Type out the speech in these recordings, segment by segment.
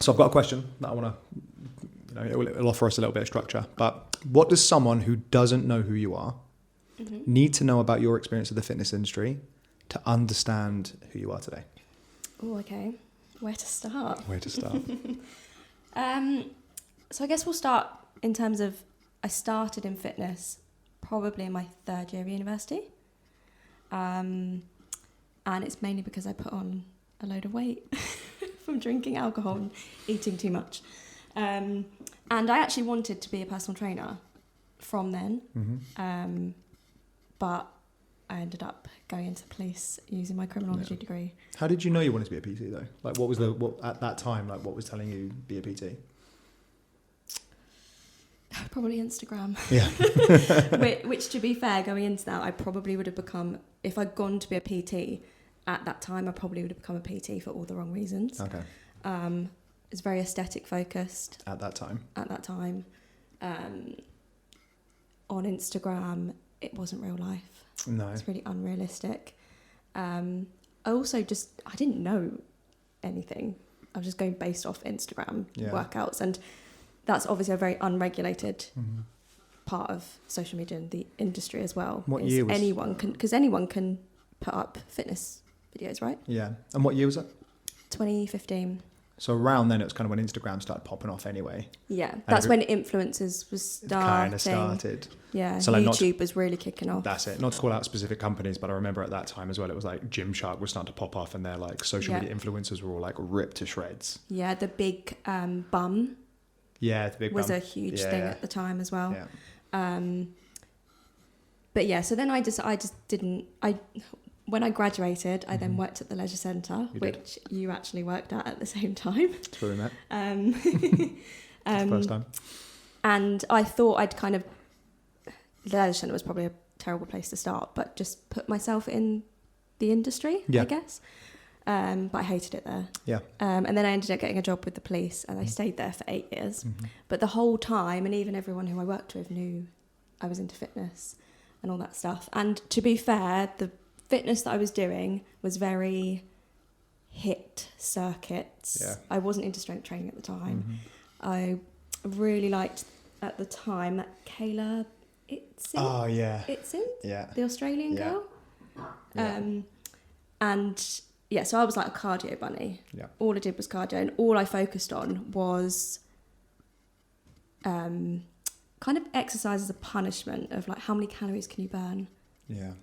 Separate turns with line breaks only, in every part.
So I've got a question that I want to, it'll offer us a little bit of structure. But what does someone who doesn't know who you are need to know about your experience of the fitness industry to understand who you are today?
Oh, okay. Where to start?
Where to start?
So I guess we'll start in terms of, I started in fitness probably in my third year of university. And it's mainly because I put on a load of weight from drinking alcohol and eating too much. And I actually wanted to be a personal trainer from then. But I ended up going into police using my criminology degree.
How did you know you wanted to be a PT though? Like what at that time, like what was telling you be a PT?
Probably Instagram.
Yeah.
which to be fair, going into that, I probably would have become, if I'd gone to be a PT at that time, I probably would have become a PT for all the wrong reasons.
Okay.
It's very aesthetic focused.
At that time.
On Instagram, it wasn't real life.
No.
It's really unrealistic. I didn't know anything. I was just going based off Instagram workouts, and that's obviously a very unregulated part of social media and the industry as well.
What year was
anyone can put up fitness videos, right?
Yeah. And what year was that?
2015.
So around then, it was kind of when Instagram started popping off anyway.
Yeah, that's when influencers was
Kind of started.
Yeah,
so like
YouTube was really kicking off.
That's it. Not to call out specific companies, but I remember at that time as well, it was like Gymshark was starting to pop off, and their like social media influencers were all like ripped to shreds. Yeah,
the big bum.
Yeah, the big
was
bum.
a huge thing at the time as well.
Yeah.
But yeah, so then I just didn't. When I graduated, I then worked at the leisure centre, which you actually worked at the same time.
That's where we met. First time.
And I thought I'd kind of, the leisure centre was probably a terrible place to start, but just put myself in the industry, I guess. But I hated it there.
Yeah.
And then I ended up getting a job with the police, and I stayed there for 8 years. But the whole time, and even everyone who I worked with knew I was into fitness and all that stuff. And to be fair, the fitness that I was doing was very HIIT circuits.
Yeah.
I wasn't into strength training at the time. I really liked at the time that Kayla Itzin.
Oh yeah.
Itzin?
Yeah.
The Australian girl.
Yeah.
And yeah, so I was like a cardio bunny.
Yeah.
All I did was cardio, and all I focused on was kind of exercise as a punishment of like how many calories can you burn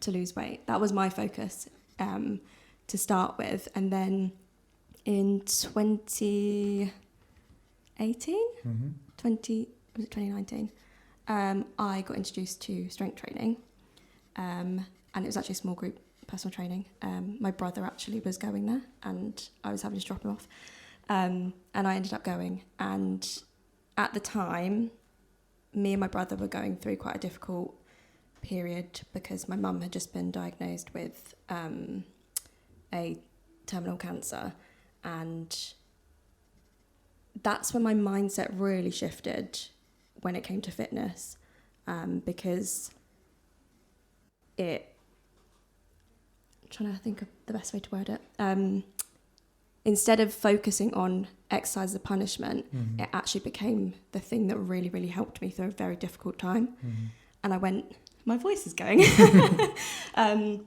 to lose weight. That was my focus to start with. And then in 2018, 2019, I got introduced to strength training, and it was actually a small group personal training. My brother actually was going there, and I was having to drop him off, and I ended up going. And at the time, me and my brother were going through quite a difficult period because my mum had just been diagnosed with a terminal cancer, and that's when my mindset really shifted when it came to fitness, because I'm trying to think of the best way to word it. Instead of focusing on exercise as a punishment, it actually became the thing that really, really helped me through a very difficult time. And I went, my voice is going. And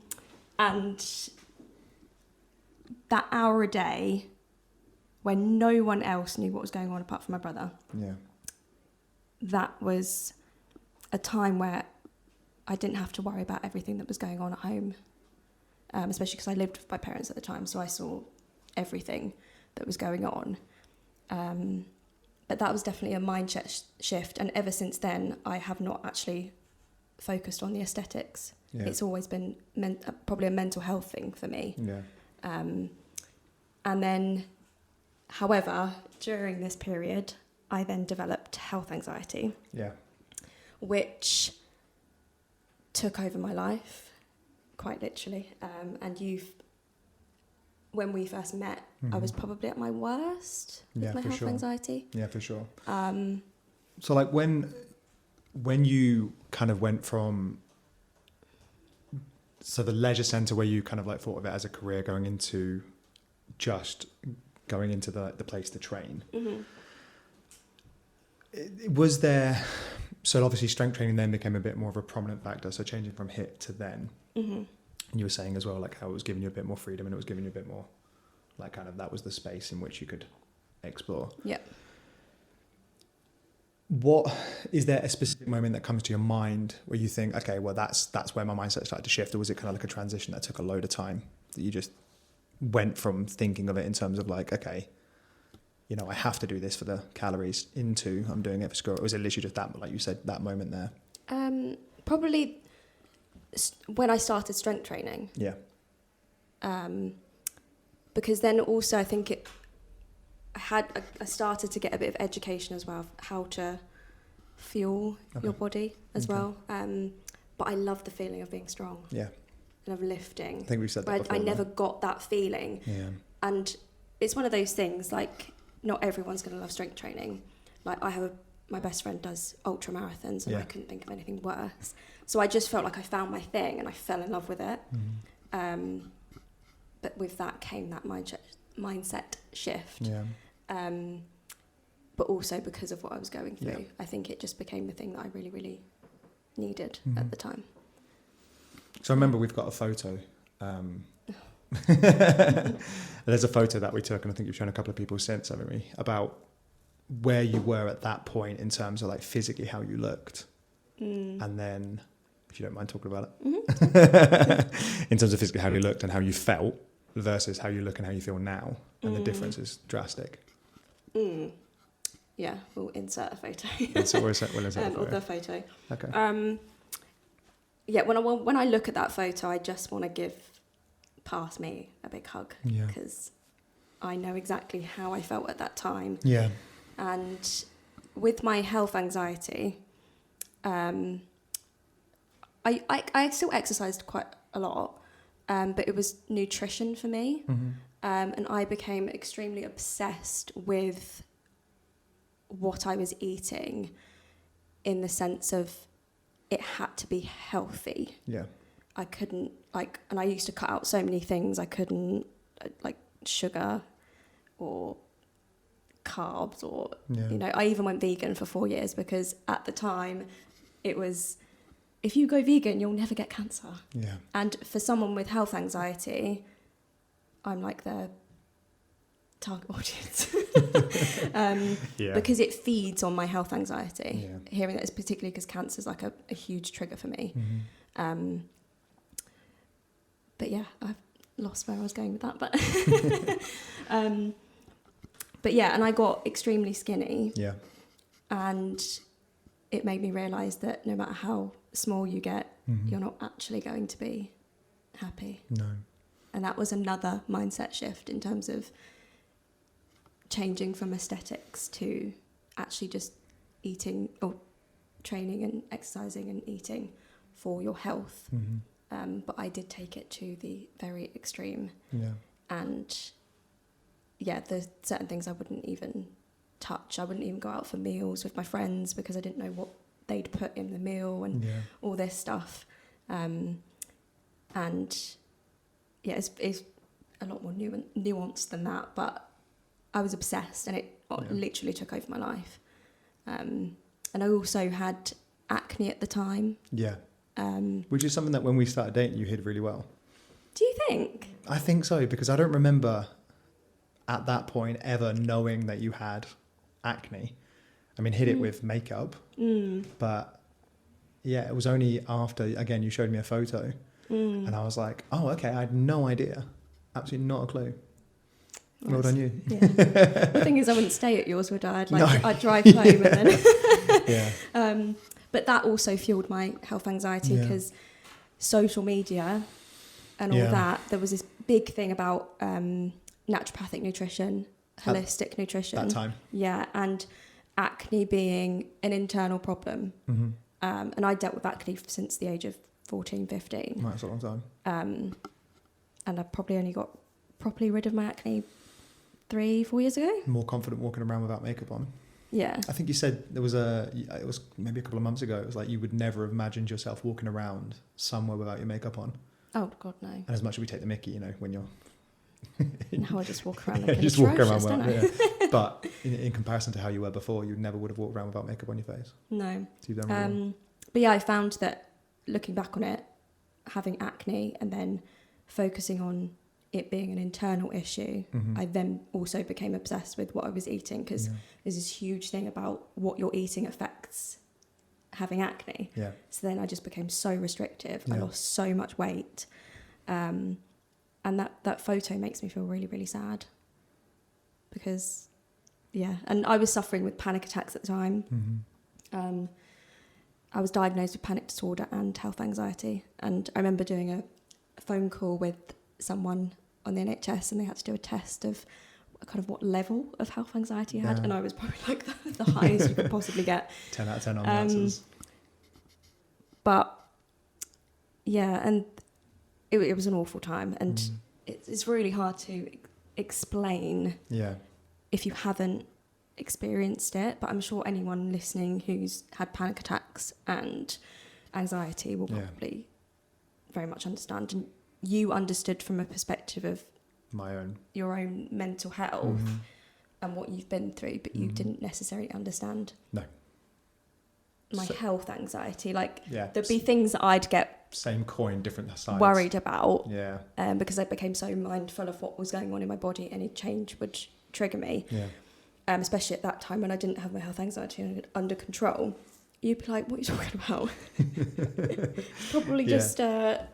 that hour a day when no one else knew what was going on apart from my brother, that was a time where I didn't have to worry about everything that was going on at home, especially because I lived with my parents at the time, so I saw everything that was going on. But that was definitely a mindset shift, and ever since then I have not actually focused on the aesthetics. It's always been probably a mental health thing for me. And then, however, during this period I then developed health anxiety, which took over my life quite literally. And when we first met, I was probably at my worst with my health anxiety.
Yeah, for sure. So like when you kind of went from the leisure centre where you kind of like thought of it as a career going into just going into the place to train.
Mm-hmm.
Was there, so obviously strength training then became a bit more of a prominent factor, so changing from HIIT to then.
Mm-hmm.
And you were saying as well, like how it was giving you a bit more freedom and it was giving you a bit more, like kind of that was the space in which you could explore.
Yeah.
What, is there a specific moment that comes to your mind where you think, okay, well that's where my mindset started to shift, or was it kind of like a transition that took a load of time, that you just went from thinking of it in terms of like, okay, you know, I have to do this for the calories, into I'm doing it for score? Or was it literally just that, like you said, that moment there?
Probably when I started strength training.
Yeah.
Because then also I think I started to get a bit of education as well, of how to fuel your body as well. But I love the feeling of being strong.
Yeah.
And of lifting.
I think we've said that before.
I never got that feeling.
Yeah.
And it's one of those things, like, not everyone's going to love strength training. Like, my best friend does ultra marathons, and I couldn't think of anything worse. So I just felt like I found my thing and I fell in love with it.
Mm-hmm.
But with that came that mindset shift.
Yeah.
But also because of what I was going through,
Yeah.
I think it just became the thing that I really, really needed
Mm-hmm.
at the time.
So I remember we've got a photo. There's a photo that we took, and I think you've shown a couple of people since, haven't we? About where you were at that point in terms of like physically how you looked, and then, if you don't mind talking about it, in terms of physically how you looked and how you felt versus how you look and how you feel now, and the difference is drastic.
Yeah, we'll insert a photo.
We'll insert a photo.
Or the photo.
Okay.
Yeah, when I look at that photo, I just want to give past me a big hug,
Yeah.
because I know exactly how I felt at that time.
Yeah.
And with my health anxiety, I still exercised quite a lot, but it was nutrition for me.
Mm-hmm.
And I became extremely obsessed with what I was eating, in the sense of it had to be healthy.
Yeah.
I couldn't, and I used to cut out so many things. I couldn't, like sugar or carbs, or, I even went vegan for 4 years, because at the time it was, if you go vegan, you'll never get cancer.
Yeah.
And for someone with health anxiety, I'm like the target audience. Because it feeds on my health anxiety.
Yeah.
Hearing that is particularly because cancer is like a huge trigger for me.
Mm-hmm.
But yeah, I've lost where I was going with that. But yeah, and I got extremely skinny.
Yeah.
And it made me realise that no matter how small you get, you're not actually going to be happy.
No.
And that was another mindset shift in terms of changing from aesthetics to actually just eating, or training and exercising and eating for your health.
Mm-hmm.
But I did take it to the very extreme.
Yeah.
And yeah, there's certain things I wouldn't even touch. I wouldn't even go out for meals with my friends, because I didn't know what they'd put in the meal and all this stuff. And yeah, it's a lot more nuanced than that, but I was obsessed, and it literally took over my life. And I also had acne at the time.
Yeah. Which is something that when we started dating, you hid really well.
Do you think?
I think so, because I don't remember at that point ever knowing that you had acne. I mean, hid it with makeup, but yeah, it was only after, again, you showed me a photo, and I was like, oh, okay, I had no idea. Absolutely not a clue.
Nice.
Well done you.
Yeah. The thing is, I wouldn't stay at yours, would I? I'd drive home and then...
Yeah.
But that also fueled my health anxiety, because social media and all that, there was this big thing about naturopathic nutrition, holistic nutrition.
That time.
Yeah, and acne being an internal problem.
Mm-hmm.
And I dealt with acne since the age of 14, 15.
Right, that's a long time.
And I probably only got properly rid of my acne 3-4 years ago.
More confident walking around without makeup on.
Yeah.
I think you said it was maybe a couple of months ago, it was like you would never have imagined yourself walking around somewhere without your makeup on.
Oh, God, no.
And as much as we take the mickey, when you're
Now I just walk around
Yeah,
looking
just walk
atrocious,
around
don't I?
yeah. But in comparison to how you were before, you never would have walked around without makeup on your face.
No.
So you've done really well.
But yeah, I found that looking back on it, having acne and then focusing on it being an internal issue, I then also became obsessed with what I was eating, because there's this huge thing about what you're eating affects having acne.
Yeah.
So then I just became so restrictive. I
Yeah.
lost so much weight. And that photo makes me feel really, really sad. Because, yeah, and I was suffering with panic attacks at the time. I was diagnosed with panic disorder and health anxiety. And I remember doing a phone call with someone on the NHS, and they had to do a test of kind of what level of health anxiety I had.
Yeah.
And I was probably like the highest you could possibly get.
10 out of 10 on the answers.
But yeah, and it was an awful time, and it's really hard to explain
Yeah.
if you haven't experienced it. But I'm sure anyone listening who's had panic attacks and anxiety will
Yeah.
probably very much understand. And you understood from a perspective of
My own.
your own mental health and what you've been through, but you didn't necessarily understand
No.
my
So-
health anxiety. Like,
Yeah.
there'd be things that I'd get
Same coin, different sides.
worried about,
Yeah.
because I became so mindful of what was going on in my body. Any change would trigger me,
Yeah.
especially at that time when I didn't have my health anxiety under control. You'd be like, what are you talking about? Probably
Yeah.
just...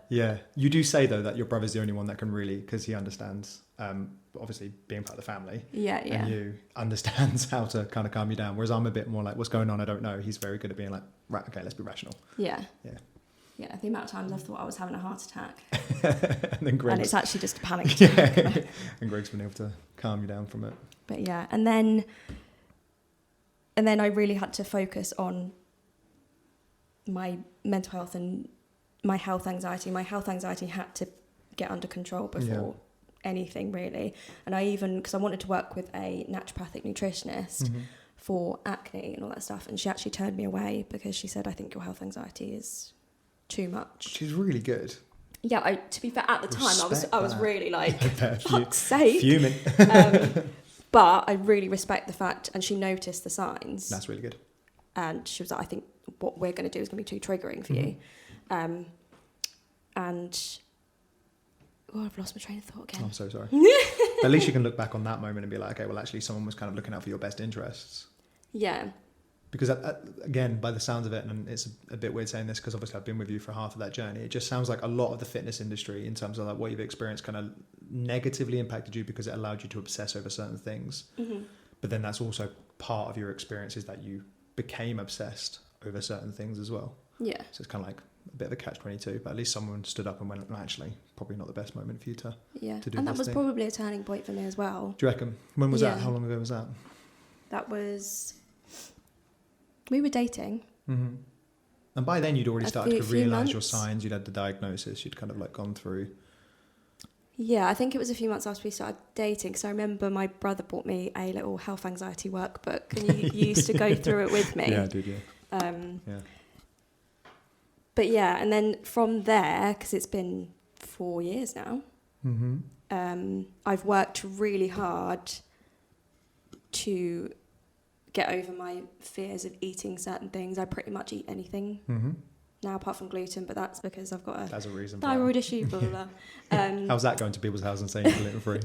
Yeah. You do say, though, that your brother's the only one that can really, because he understands, obviously, being part of the family.
yeah.
And you understands how to kind of calm you down. Whereas I'm a bit more like, what's going on? I don't know. He's very good at being like, right, okay, let's be rational.
Yeah.
Yeah.
Yeah, the amount of times I thought I was having a heart attack.
And then
And
Greg's,
it's actually just a panic attack.
yeah. And Greg's been able to calm you down from it.
But yeah, and then I really had to focus on my mental health and my health anxiety. My health anxiety had to get under control before anything, really. And I even, because I wanted to work with a naturopathic nutritionist for acne and all that stuff, and she actually turned me away because she said, I think your health anxiety is too much.
She's really good.
Yeah, to be fair, at the time
Respect
I was
that.
really like,
Few-
fuck's sake.
Fuming.
But I really respect the fact, and she noticed the signs.
That's really good.
And she was like, I think what we're going to do is going to be too triggering for you. And I've lost my train of thought again.
I'm so sorry. At least you can look back on that moment and be like, okay, well, actually, someone was kind of looking out for your best interests.
Yeah.
Because again, by the sounds of it, and it's a bit weird saying this because obviously I've been with you for half of that journey, it just sounds like a lot of the fitness industry, in terms of like what you've experienced, kind of negatively impacted you because it allowed you to obsess over certain things. But then that's also part of your experience, is that you became obsessed over certain things as well.
Yeah.
So it's kind of like a bit of a catch-22, but at least someone stood up and went, "No, actually, probably not the best moment for you to
Yeah.
do
And that
this
was
thing."
probably a turning point for me as well.
Do you reckon? When was that?
Yeah.
How long ago was that?
That was... We were dating.
Mm-hmm. And by then you'd already
A
started to
few
realise your
months.
signs, you'd had the diagnosis, you'd kind of like gone through.
Yeah, I think it was a few months after we started dating, because I remember my brother bought me a little health anxiety workbook, and you used to go through it with me.
Yeah, I did, yeah. Yeah.
But yeah, and then from there, because it's been 4 years now, I've worked really hard to get over my fears of eating certain things. I pretty much eat anything now, apart from gluten, but that's because I've got a
That's a reason for
thyroid issue, blah, blah, blah.
How's that going to people's houses and saying gluten-free?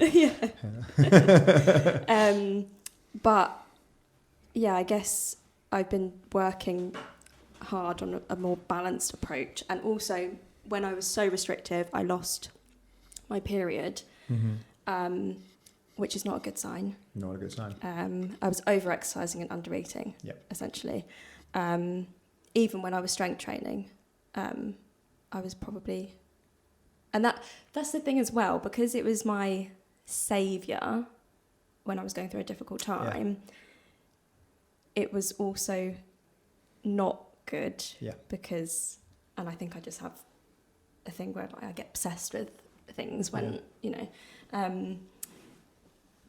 But yeah, I guess I've been working hard on a more balanced approach. And also, when I was so restrictive, I lost my period, which is not a good sign.
Not a good sign.
I was over-exercising and under-eating, essentially. Even when I was strength training, I was probably... And that's the thing as well, because it was my saviour when I was going through a difficult time, it was also not good because... And I think I just have a thing where like, I get obsessed with things when, you know...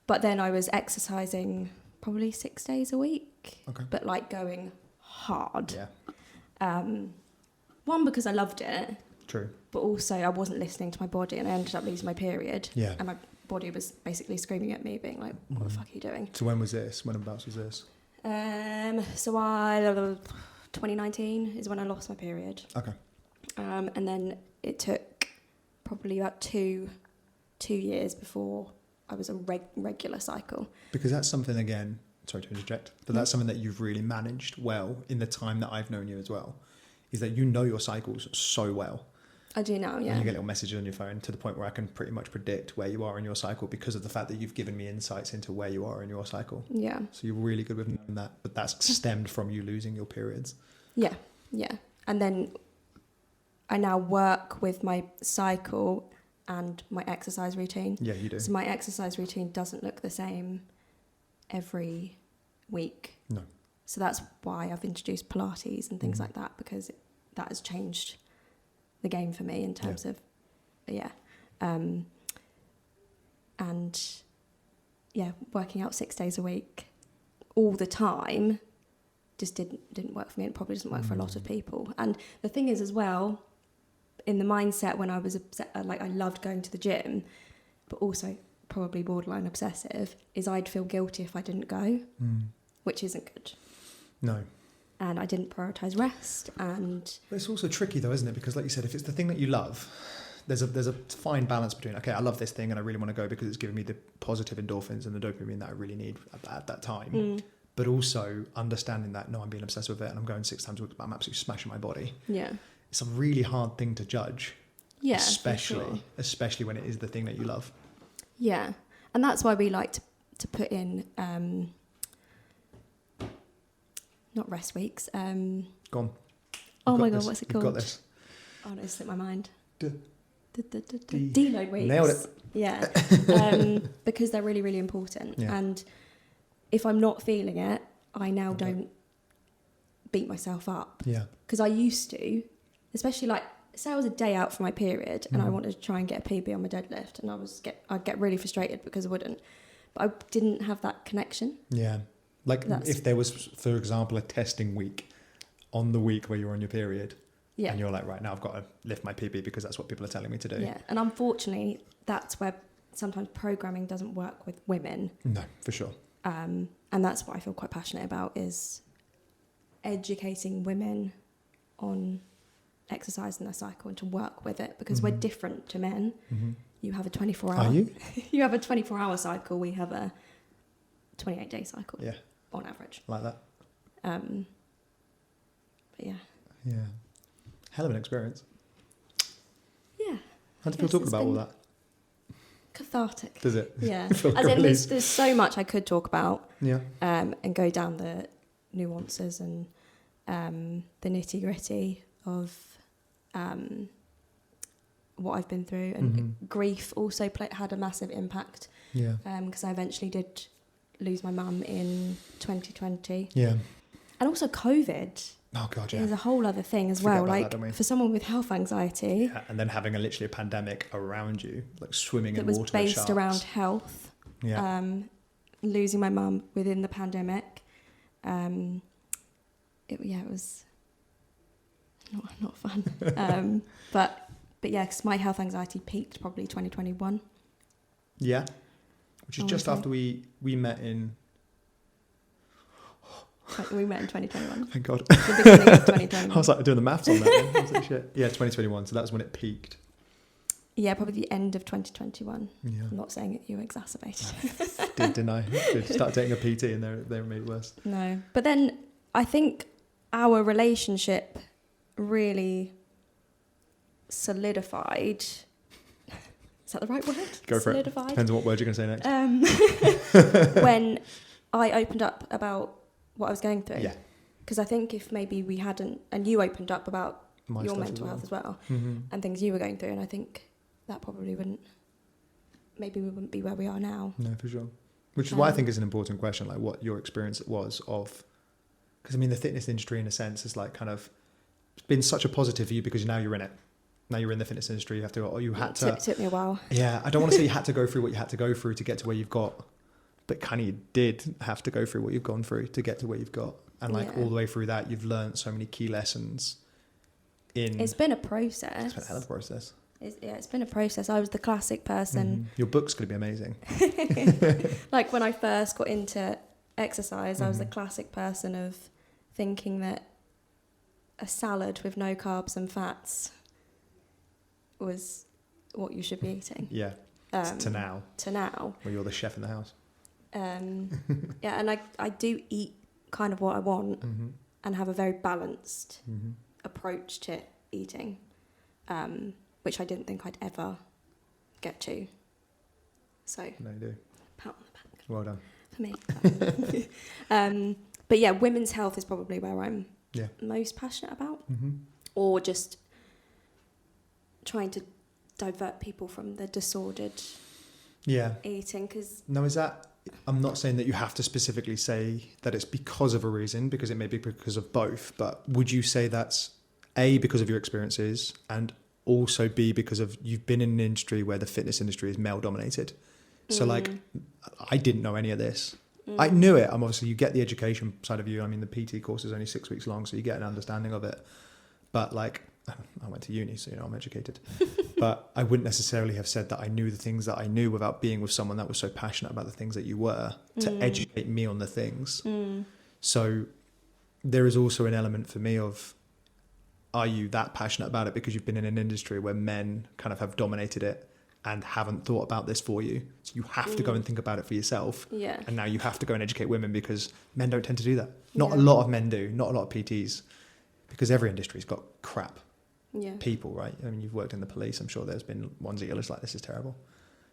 But then I was exercising probably 6 days a week, but like going hard. One, because I loved it.
True.
But also I wasn't listening to my body, and I ended up losing my period.
Yeah.
And I body was basically screaming at me, being like, "What the fuck are you doing?"
So when was this? Whenabouts was this?
So 2019 is when I lost my period.
Okay.
And then it took probably about two years before I was a regular cycle.
Because that's something, again, sorry to interject, but that's something that you've really managed well in the time that I've known you as well, is that you know your cycles so well.
I do now, yeah.
And you get little messages on your phone to the point where I can pretty much predict where you are in your cycle because of the fact that you've given me insights into where you are in your cycle.
Yeah.
So you're really good with knowing that, but that's stemmed from you losing your periods.
Yeah, yeah. And then I now work with my cycle and my exercise routine.
Yeah, you do.
So my exercise routine doesn't look the same every week.
No.
So that's why I've introduced Pilates and things like that, because that has changed the game for me in terms of, and working out 6 days a week all the time just didn't work for me. It probably doesn't work for a lot of people. And the thing is as well, in the mindset when I was like I loved going to the gym, but also probably borderline obsessive, is I'd feel guilty if I didn't go, which isn't good.
No.
And I didn't prioritise rest. And
But it's also tricky though, isn't it? Because like you said, if it's the thing that you love, there's a fine balance between, okay, I love this thing and I really want to go because it's giving me the positive endorphins and the dopamine that I really need at that time. But also understanding that, no, I'm being obsessed with it and I'm going 6 times a week, but I'm absolutely smashing my body.
yeah.
It's a really hard thing to judge.
Yeah,
especially when it is the thing that you love.
Yeah, and that's why we like to put in not rest weeks.
Go on.
Oh my God,
this.
what's it
You've
called?
got this.
Oh, no, it slipped my mind.
D-
Deload weeks.
Nailed it.
Yeah, because they're really, really important.
Yeah.
And if I'm not feeling it, I now don't beat myself up.
Yeah.
Because I used to, especially like, say I was a day out for my period and I wanted to try and get a PB on my deadlift, and I'd get really frustrated because I wouldn't. But I didn't have that connection.
Yeah. Like if there was, for example, a testing week on the week where you're on your period, and you're like, right, now I've got to lift my PB because that's what people are telling me to do.
Yeah, and unfortunately, that's where sometimes programming doesn't work with women.
No, for sure.
And that's what I feel quite passionate about, is educating women on exercise and their cycle and to work with it, because we're different to men. You have a 24-hour.
Are you?
You have a 24-hour cycle. We have a 28-day cycle.
Yeah.
On average.
Like that.
But yeah.
Yeah. Hell of an experience.
Yeah.
How do you feel talking about all that?
Cathartic.
Does it?
Yeah.
Feel like
As
a
in,
release?
there's so much I could talk about.
Yeah.
And go down the nuances and the nitty-gritty of what I've been through. And grief also had a massive impact.
Yeah.
Because I eventually did lose my mum in 2020.
Yeah.
And also COVID.
Oh God, yeah.
Is a whole other thing as
Forget
well.
about
Like
that, don't we?
for someone with health anxiety,
Yeah, and then having literally a pandemic around you, like swimming
that
in
was
water with
based
sharks.
around health.
Yeah.
Losing my mum within the pandemic. It was not fun. But yeah, because my health anxiety peaked probably 2021.
Yeah. Which is just
Honestly.
after we met in.
We met in 2021.
Thank God.
The beginning of 2021.
I was like doing the maths on that. Then. I was like, shit. Yeah, 2021. So that's when it peaked.
Yeah, probably the end of 2021.
Yeah.
I'm not saying that you exacerbated.
Didn't I? Did start dating a PT and they made it worse.
No. But then I think our relationship really solidified. Is that the right word?
Go for
solidified?
it. Depends on what word you're going to say next.
When I opened up about what I was going through.
Yeah.
Because I think if maybe we hadn't, and you opened up about
My
your
stuff
mental health as well,
Mm-hmm.
and things you were going through, and I think that probably maybe we wouldn't be where we are now.
No, for sure. Which is why I think it's an important question, like what your experience was of, because I mean the fitness industry in a sense is like kind of been such a positive for you because now you're in it. Now you're in the fitness industry. You have to, or you had to.
It took me a while.
Yeah, I don't want to say you had to go through what you had to go through to get to where you've got, but kind of you did have to go through what you've gone through to get to where you've got, and like all the way through that, you've learned so many key lessons.
It's been a process.
It's been a hell of a process.
It's been a process. I was the classic person.
Your book's going to be amazing.
Like when I first got into exercise, I was the
Mhm.
classic person of thinking that a salad with no carbs and fats was what you should be eating.
Yeah. To now,
To now.
where you're the chef in the house.
Yeah, and I do eat kind of what I want
Mm-hmm.
and have a very balanced
Mm-hmm.
approach to eating, which I didn't think I'd ever get to. So,
No, you do.
pat on the back
Well done.
for me. But yeah, women's health is probably where I'm
Yeah.
most passionate about,
Mm-hmm.
or just trying to divert people from the disordered
Yeah.
eating, because
Now, is that... I'm not saying that you have to specifically say that it's because of a reason, because it may be because of both, but would you say that's A, because of your experiences, and also B, because of you've been in an industry where the fitness industry is male dominated? So like, I didn't know any of this. I knew it. Obviously, you get the education side of you. I mean, the PT course is only 6 weeks long, so you get an understanding of it. But like, I went to uni, so I'm educated. But I wouldn't necessarily have said that I knew the things that I knew without being with someone that was so passionate about the things that you were to educate me on the things. So there is also an element for me of, are you that passionate about it because you've been in an industry where men kind of have dominated it and haven't thought about this for you? So you have to go and think about it for yourself.
Yeah.
And now you have to go and educate women because men don't tend to do that. Not
Yeah.
a lot of men do, not a lot of PTs, because every industry's got crap
Yeah.
people, right? I mean, you've worked in the police. I'm sure there's been ones that you're just like, this is terrible.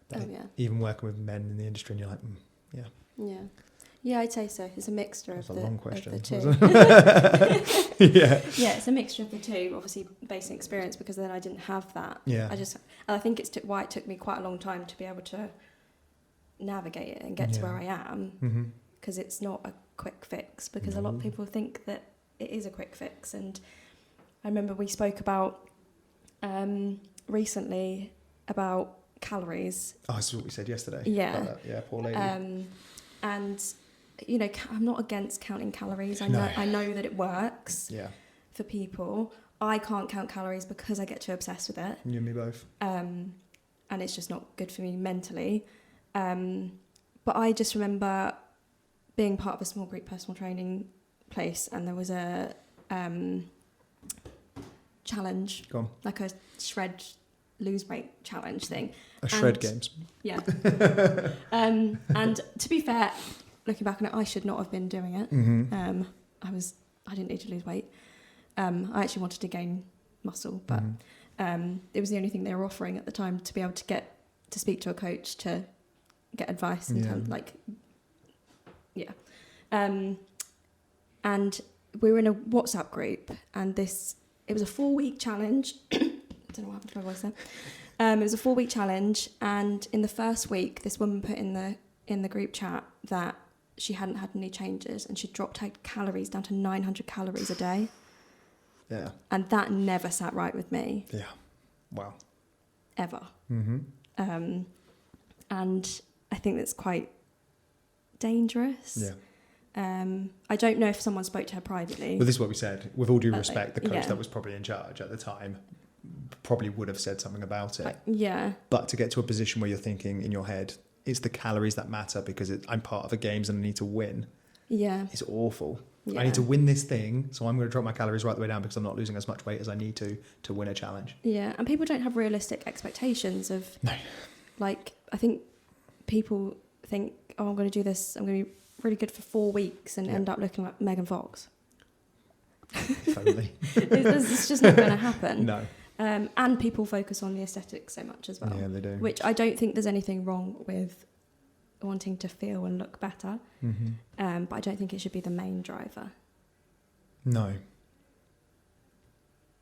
But
Oh yeah.
even working with men in the industry, and you're like, yeah.
Yeah. Yeah, I'd say so. It's a mixture
That's
of
a
the,
long
of
question,
the two.
Yeah.
Yeah, it's a mixture of the two. Obviously, based on experience, because then I didn't have that.
Yeah.
I think it's why it took me quite a long time to be able to navigate it and get to
Yeah.
where I am,
Mm-hmm.
because it's not a quick fix. Because a lot of
No.
people think that it is a quick fix, and I remember we spoke about recently about calories.
Oh, this is what we said yesterday.
Yeah.
About that. Yeah, poor lady.
And I'm not against counting calories.
No.
I know that it works
Yeah.
for people. I can't count calories because I get too obsessed with it.
You and me both.
And it's just not good for me mentally. But I just remember being part of a small group personal training place, and there was a challenge,
Go on.
like a shred lose weight challenge thing.
A shred
And-
games.
Yeah. And to be fair, looking back on it, I should not have been doing it.
Mm-hmm.
I didn't need to lose weight. I actually wanted to gain muscle, but
Mm-hmm.
it was the only thing they were offering at the time to be able to get to speak to a coach to get advice in
Yeah.
terms and we were in a WhatsApp group, and it was a 4-week challenge. I don't know what happened to my voice then. It was a 4-week challenge, and in the first week, this woman put in the group chat that she hadn't had any changes, and she dropped her calories down to 900 calories a day.
Yeah.
And that never sat right with me,
Yeah. Wow.
ever.
Mm-hmm.
And I think that's quite dangerous.
Yeah.
I don't know if someone spoke to her privately.
Well, this is what we said. With all due
Okay,
respect, the coach
yeah.
that was probably in charge at the time probably would have said something about it.
Yeah.
But to get to a position where you're thinking in your head, it's the calories that matter because I'm part of the games and I need to win.
Yeah.
It's awful.
Yeah.
I need to win this thing, so I'm going to drop my calories right the way down because I'm not losing as much weight as I need to win a challenge.
Yeah. And people don't have realistic expectations of,
No.
like, I think people think, oh, I'm going to do this, I'm going to be really good for 4 weeks and
Yeah.
end up looking like Megan Fox.
If only.
It's just not going to happen.
No.
And people focus on the aesthetics so much as well.
Yeah, they do.
Which I don't think there's anything wrong with wanting to feel and look better.
Mm-hmm.
But I don't think it should be the main driver.
No.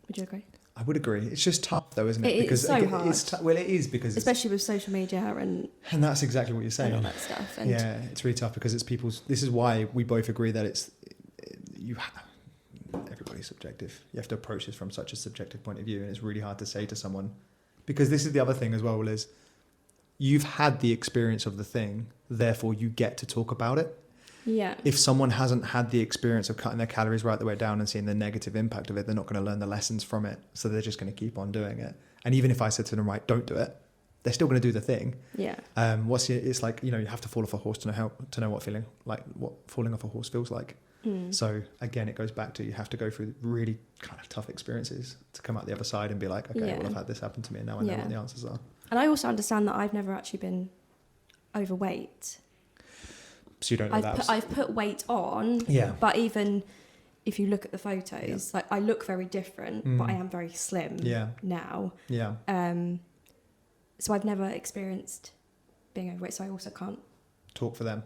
Would you agree?
I would agree. It's just tough though, isn't it?
It is so
again,
hard.
Well, it is because
Especially with social media and
that's exactly what you're
all
saying.
that stuff. And
Yeah, it's really tough because it's people's. This is why we both agree that everybody's subjective. You have to approach this from such a subjective point of view, and it's really hard to say to someone, because this is the other thing as well, is you've had the experience of the thing, therefore you get to talk about it.
yeah.
If someone hasn't had the experience of cutting their calories right the way down and seeing the negative impact of it, they're not going to learn the lessons from it, so they're just going to keep on doing it. And even if I said to them, right, don't do it, they're still going to do the thing.
Yeah.
It's like, you have to fall off a horse to know what falling off a horse feels like. So again, it goes back to, you have to go through really kind of tough experiences to come out the other side and be like, okay, well, I've had this happen to me and now I know what the answers are.
And I also understand that I've never actually been overweight.
So you don't know
I've put weight on.
Yeah.
But even if you look at the photos, like I look very different, but I am very slim now.
Yeah.
So I've never experienced being overweight, so I also can't
talk for them.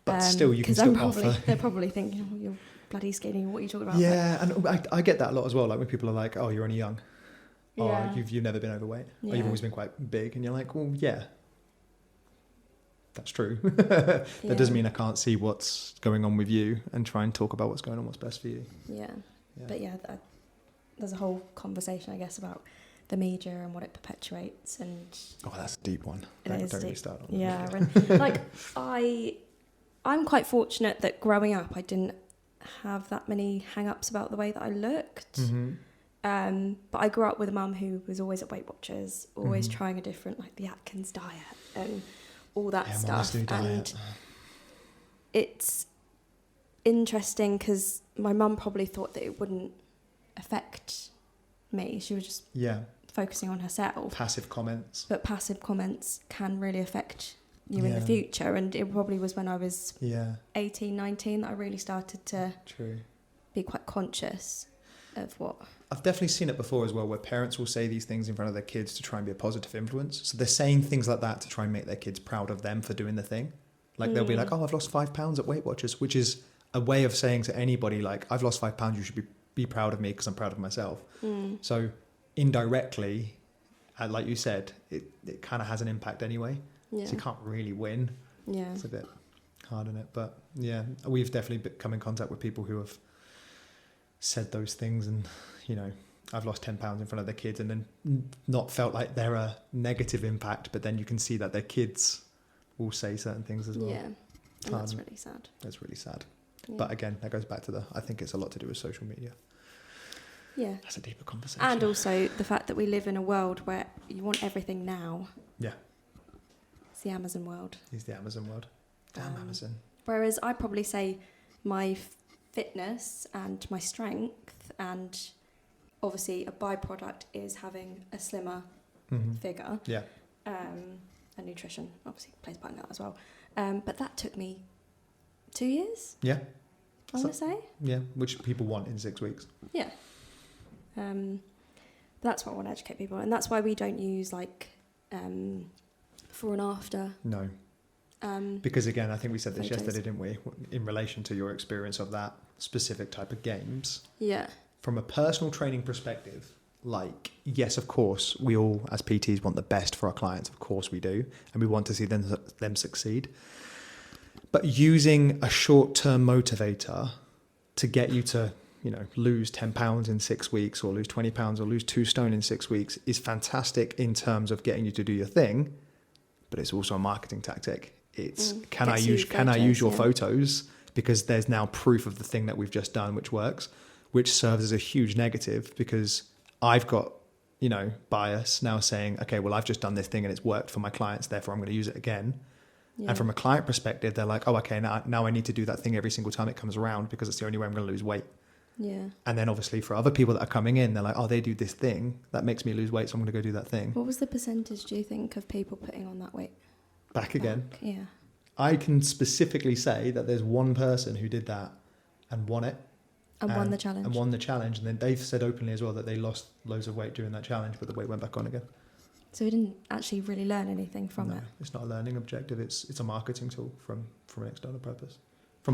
But still, you can still offer.
They're probably thinking, oh, you're bloody skinny, what are you talking about?
Yeah, and I get that a lot as well. Like when people are like, oh, you're only young.
Yeah.
Oh, you've never been overweight.
Yeah.
Or you've always been quite big. And you're like, well, yeah, that's true. That doesn't mean I can't see what's going on with you and try and talk about what's going on, what's best for you.
Yeah. But there's a whole conversation, I guess, about the media and what it perpetuates. And
that's a deep one.
Don't
really start on that.
Yeah. And like I'm quite fortunate that growing up I didn't have that many hang-ups about the way that I looked. But I grew up with a mum who was always at Weight Watchers, always trying a different, like the Atkins diet and all that stuff. And it's interesting because my mum probably thought that it wouldn't affect me. She was just focusing on herself.
Passive comments.
But passive comments can really affect you in the future. And it probably was when I was 18, 19 that I really started to be quite conscious of what...
I've definitely seen it before as well, where parents will say these things in front of their kids to try and be a positive influence. So they're saying things like that to try and make their kids proud of them for doing the thing. Like they'll be like, oh, I've lost 5 pounds at Weight Watchers, which is a way of saying to anybody, like, I've lost 5 pounds, you should be proud of me because I'm proud of myself. So indirectly, like you said, it kind of has an impact anyway. So you can't really win.
Yeah.
It's a bit hard in it. But yeah, we've definitely come in contact with people who have said those things and, I've lost 10 pounds in front of their kids and then not felt like they're a negative impact, but then you can see that their kids will say certain things as well.
Yeah. And that's really sad.
That's really sad. Yeah. But again, that goes back to I think it's a lot to do with social media.
Yeah.
That's a deeper conversation.
And also the fact that we live in a world where you want everything now.
Yeah.
It's the Amazon world.
It's the Amazon world. Damn Amazon.
Whereas I'd probably say my fitness and my strength, and obviously a byproduct is having a slimmer figure.
Yeah.
And nutrition obviously plays part in that as well. But that took me 2 years.
Yeah.
I want to say.
Yeah, which people want in 6 weeks.
Yeah. That's what I want to educate people, and that's why we don't use before and after.
No. Because again, I think we said this yesterday, didn't we? In relation to your experience of that specific type of games. Yeah. From a personal training perspective, yes, of course, we all as PTs want the best for our clients. Of course we do. And we want to see them succeed. But using a short-term motivator to get you to, lose 10 pounds in 6 weeks or lose 20 pounds or lose 2 stone in 6 weeks is fantastic in terms of getting you to do your thing. But it's also a marketing tactic. It's can I use your photos because there's now proof of the thing that we've just done, which works, which serves as a huge negative because I've got, bias now saying, okay, well, I've just done this thing and it's worked for my clients, therefore I'm going to use it again. Yeah. And from a client perspective, they're like, oh, okay, now I need to do that thing every single time it comes around because it's the only way I'm going to lose weight. Yeah. And then obviously for other people that are coming in, they're like, oh, they do this thing that makes me lose weight, so I'm going to go do that thing.
What was the percentage, do you think, of people putting on that weight?
Back again.
Yeah.
I can specifically say that there's one person who did that and won it.
And won the challenge.
And won the challenge. And then they've said openly as well that they lost loads of weight during that challenge, but the weight went back on again.
So we didn't actually really learn anything from it?
No, it's not a learning objective. It's a marketing tool from an external purpose.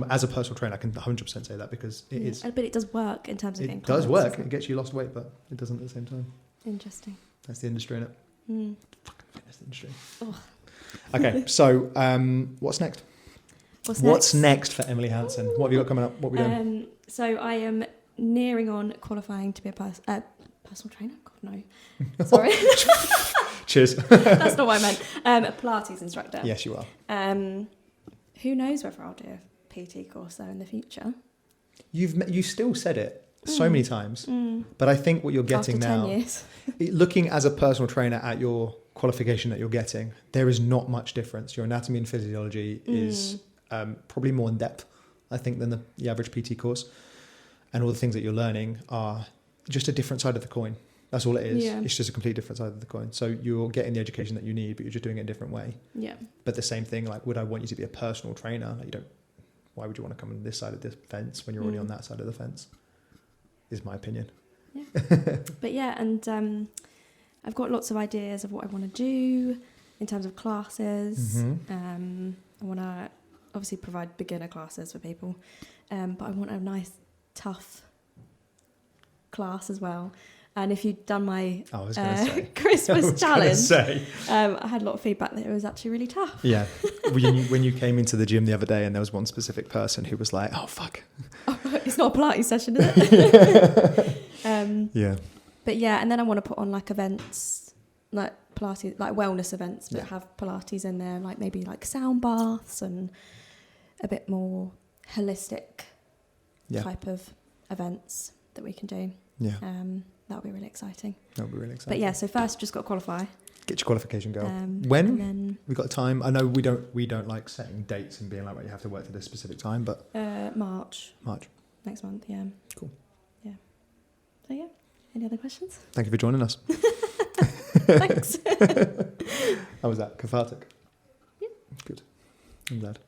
As a personal trainer, I can 100% say that because it is.
But it does work in terms of getting
clients. It does work. It gets you lost weight, but it doesn't at the same time.
Interesting.
That's the industry, innit? Fucking fitness industry. Oh. Okay, so what's next? What's next for Emily Hansen? What have you got coming up? What are we doing?
So I am nearing on qualifying to be a personal trainer. God, no. Sorry.
Cheers.
That's not what I meant. A Pilates instructor.
Yes, you are.
Who knows whether I'll do a PT course though in the future?
You still said it so many times. But I think what you're getting
After 10
now,
years.
looking as a personal trainer at your qualification that you're getting, there is not much difference. Your anatomy and physiology is probably more in depth, I think, than the average PT course. And all the things that you're learning are just a different side of the coin. That's all it is.
Yeah.
It's just a complete different side of the coin. So you're getting the education that you need, but you're just doing it a different way.
Yeah.
But the same thing, like, would I want you to be a personal trainer? Like, why would you want to come on this side of the fence when you're already on that side of the fence? Is my opinion.
Yeah. But yeah, and I've got lots of ideas of what I want to do in terms of classes. I want to obviously provide beginner classes for people, but I want a nice, tough class as well. And if you'd done my Christmas challenge, I had a lot of feedback that it was actually really tough.
Yeah. when you came into the gym the other day and there was one specific person who was like, oh, fuck.
It's not a Pilates session, is it?
Yeah.
But yeah, and then I want to put on like events, like Pilates, like wellness events that have Pilates in there, like maybe like sound baths and a bit more holistic type of events that we can do.
Yeah.
That'll be really exciting.
That'll be really exciting.
But yeah, so first just got to qualify.
Get your qualification, girl.
When? And then
we got time. I know we don't like setting dates and being like, right, you have to work to this specific time, but
March. Next month, yeah.
Cool.
Yeah. So yeah. Any other questions?
Thank you for joining us.
Thanks.
How was that? Cathartic?
Yeah.
Good. I'm glad.